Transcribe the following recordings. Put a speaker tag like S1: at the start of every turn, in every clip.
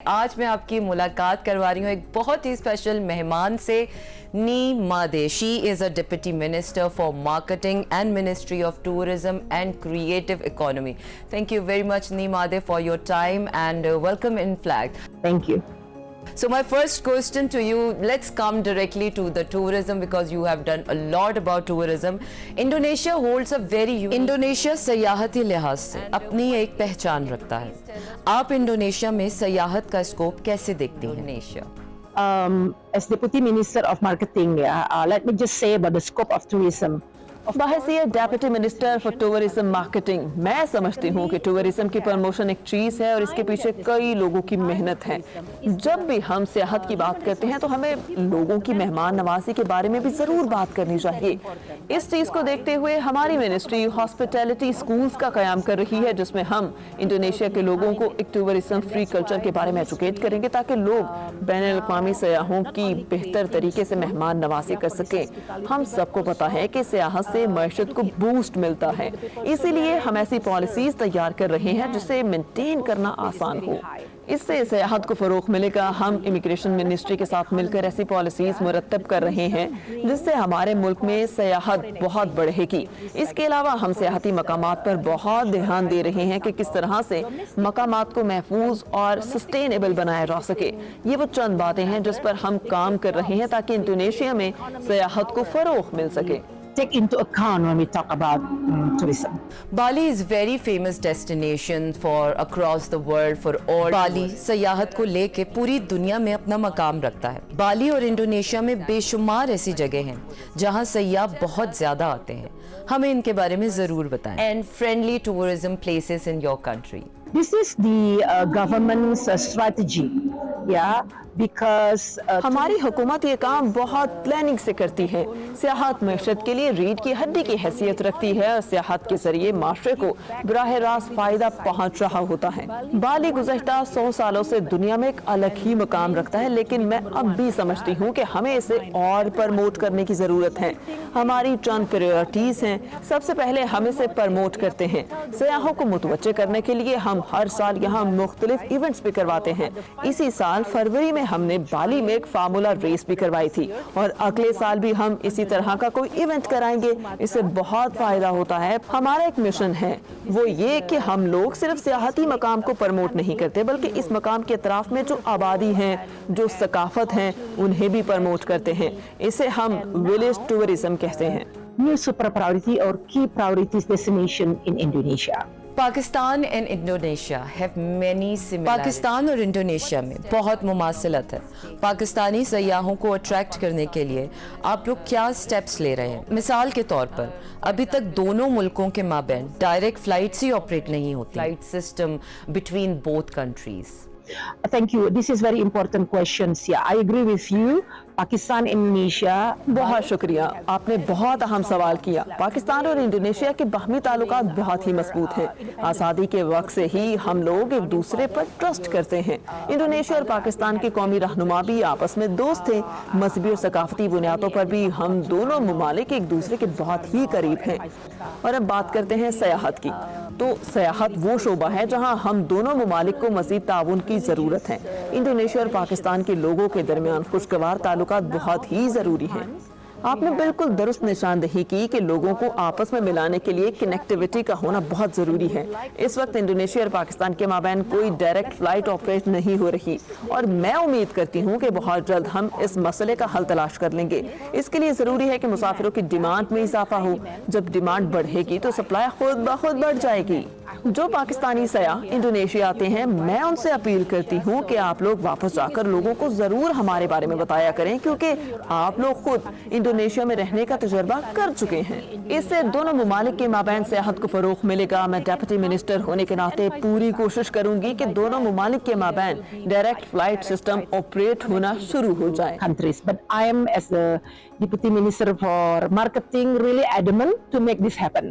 S1: آج میں آپ کی ملاقات کروا رہی ہوں ایک بہت ہی اسپیشل مہمان سے، Ni Made. She is a deputy minister for marketing and ministry of tourism and creative economy. Thank you very much Ni Made for your time and welcome in flag.
S2: Thank you.
S1: So my first question to you, let's come directly to the tourism because you have done a lot about tourism. Indonesia holds a very Indonesia سیاحتی لحاظ سے اپنی ایک پہچان رکھتا ہے. آپ Indonesia میں سیاحت کا اسکوپ کیسے دیکھتی ہیں؟ Indonesia
S2: As Deputy Minister of Marketing, let me just say about the scope of tourism.
S3: بحیثیت deputy minister for tourism marketing میں سمجھتی ہوں کہ ٹورزم کی پروموشن ایک چیز ہے اور اس کے پیچھے کئی لوگوں کی محنت ہے. جب بھی ہم سیاحت کی بات کرتے ہیں تو ہمیں لوگوں کی مہمان نوازی کے بارے میں بھی ضرور بات کرنی چاہیے. اس چیز کو دیکھتے ہوئے ہماری منسٹری ہاسپٹیلٹی اسکولز کا قیام کر رہی ہے جس میں ہم انڈونیشیا کے لوگوں کو ایک ٹورزم فری کلچر کے بارے میں ایجوکیٹ کریں گے تاکہ لوگ بین الاقوامی سیاحوں کی بہتر طریقے سے مہمان نوازی کر سکیں. ہم سب کو پتا ہے کہ سیاحت سے معیشت کو بوسٹ ملتا ہے، اسی لیے ہم ایسی پالیسیز تیار کر رہے ہیں جسے مینٹین کرنا آسان ہو. اس سے سیاحت کو فروغ ملے گا. ہم امیگریشن منسٹری کے ساتھ مل کر ایسی پالیسیز مرتب کر رہے ہیں جس سے ہمارے ملک میں سیاحت بہت بڑھے گی. اس کے علاوہ ہم سیاحتی مقامات پر بہت دھیان دے رہے ہیں کہ کس طرح سے مقامات کو محفوظ اور سسٹینیبل بنایا جا سکے. یہ وہ چند باتیں ہیں جس پر ہم کام کر رہے ہیں تاکہ انڈونیشیا میں سیاحت کو فروغ مل سکے.
S2: Take into account when we talk about tourism.
S1: Bali is very famous destination for across the world for all. Bali سیاحت کو لے کے پوری دنیا میں اپنا مقام رکھتا ہے. بالی اور انڈونیشیا میں بے شمار ایسی جگہ ہیں جہاں سیاح بہت زیادہ آتے ہیں. ہمیں ان کے بارے میں ضرور بتائیں. And friendly tourism places in your country.
S2: This is the government's strategy, because
S3: ہماری حکومت یہ کام بہت پلاننگ سے کرتی ہے. سیاحت معیشت کے لیے ریڑھ کی ہڈی کی حیثیت رکھتی ہے اور سیاحت کے ذریعے معاشرے کو براہ راست فائدہ پہنچ رہا ہوتا ہے. بالی گزشتہ 100 سالوں سے دنیا میں ایک الگ ہی مقام رکھتا ہے لیکن میں اب بھی سمجھتی ہوں کہ ہمیں اسے اور پرموٹ کرنے کی ضرورت ہے. ہماری چند پریورٹیز ہیں. سب سے پہلے ہم اسے پرموٹ کرتے ہیں. سیاحوں کو متوجہ کرنے کے لیے ہم ہر سال یہاں مختلف ایونٹس بھی کرواتے ہیں. اسی سال فروری میں ہم نے بالی میں ایک فارمولا ریس بھی کروائی تھی اور اگلے سال بھی ہم اسی طرح کا کوئی ایونٹ کرائیں گے. اس سے بہت فائدہ ہوتا ہے. ہمارا ایک مشن ہے وہ یہ کہ ہم لوگ صرف سیاحتی مقام کو پرموٹ نہیں کرتے بلکہ اس مقام کے اطراف میں جو آبادی ہیں، جو ثقافت ہیں، انہیں بھی پرموٹ کرتے ہیں. اسے ہم ولیج ٹورزم کہتے ہیں.
S2: new super priority or key priorities destination in Indonesia.
S1: Pakistan and Indonesia have many similarities. Pakistan اور انڈونیشیا میں بہت مماثلت ہے. پاکستانی سیاحوں کو اٹریکٹ کرنے کے لیے آپ لوگ کیا سٹیپس لے رہے ہیں؟ مثال کے طور پر ابھی تک دونوں ملکوں کے مابین ڈائریکٹ فلائٹس ہی آپریٹ نہیں ہوتی. Flight system between both countries.
S2: Thank you. This is very important questions. I agree with you. Pakistan Indonesia.
S3: بہت شکریہ، آپ نے بہت اہم سوال کیا. پاکستان اور انڈونیشیا کے باہمی تعلقات بہت ہی مضبوط ہیں. آزادی کے وقت سے ہی ہم لوگ ایک دوسرے پر ٹرسٹ کرتے ہیں. انڈونیشیا اور پاکستان کے قومی رہنما بھی آپس میں دوست تھے. مذہبی اور ثقافتی بنیادوں پر بھی ہم دونوں ممالک ایک دوسرے کے بہت ہی قریب ہیں. اور اب بات کرتے ہیں سیاحت کی. تو سیاحت وہ شعبہ ہے جہاں ہم دونوں ممالک کو مزید تعاون کی ضرورت ہے. انڈونیشیا اور پاکستان کے لوگوں کے درمیان خوشگوار تعلقات بہت ہی ضروری ہیں. آپ نے بالکل درست نشاندہی کی کہ لوگوں کو آپس میں ملانے کے لیے کنیکٹیویٹی کا ہونا بہت ضروری ہے. اس وقت انڈونیشیا اور پاکستان کے مابین کوئی ڈائریکٹ فلائٹ آپریٹ نہیں ہو رہی اور میں امید کرتی ہوں کہ بہت جلد ہم اس مسئلے کا حل تلاش کر لیں گے. اس کے لیے ضروری ہے کہ مسافروں کی ڈیمانڈ میں اضافہ ہو. جب ڈیمانڈ بڑھے گی تو سپلائی خود بخود بڑھ جائے گی. جو پاکستانی سیاح انڈونیشیا آتے ہیں میں ان سے اپیل کرتی ہوں کہ آپ لوگ واپس جا کر لوگوں کو ضرور ہمارے بارے میں بتایا کریں کیونکہ آپ لوگ خود انڈونیشیا میں رہنے کا تجربہ کر چکے ہیں. اس سے دونوں ممالک کے مابین سیاحت کو فروغ ملے گا. میں ڈیپٹی منسٹر ہونے کے ناطے پوری کوشش کروں گی کہ دونوں ممالک کے مابین ڈائریکٹ فلائٹ سسٹم آپریٹ ہونا شروع ہو جائے.
S2: Countries, but I am as the Deputy Minister for Marketing really adamant to make this happen.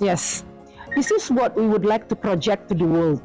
S2: Yes, this is what we would like to project to the world.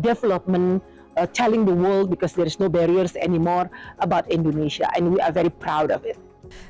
S2: Development, telling the world, because there is no barriers anymore, about Indonesia, and we are very proud of it.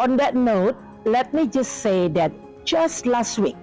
S2: On that note, let me just say that just last week,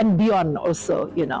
S2: and beyond also, you know.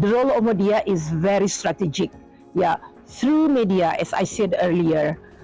S2: The role of media is very strategic. Yeah, through media, as I said earlier,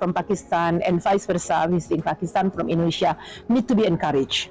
S2: from Pakistan and vice versa, visiting Pakistan from Indonesia need to be encouraged.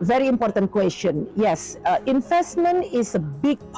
S2: Very important question. Yes, investment is a big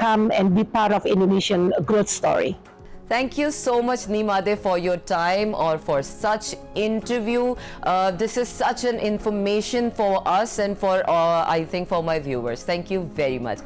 S2: Come and be part of Indonesian growth story.
S1: Thank you so much, Nimade, for your time or for such interview. This is such an information for us and for, I think, for my viewers. Thank you very much.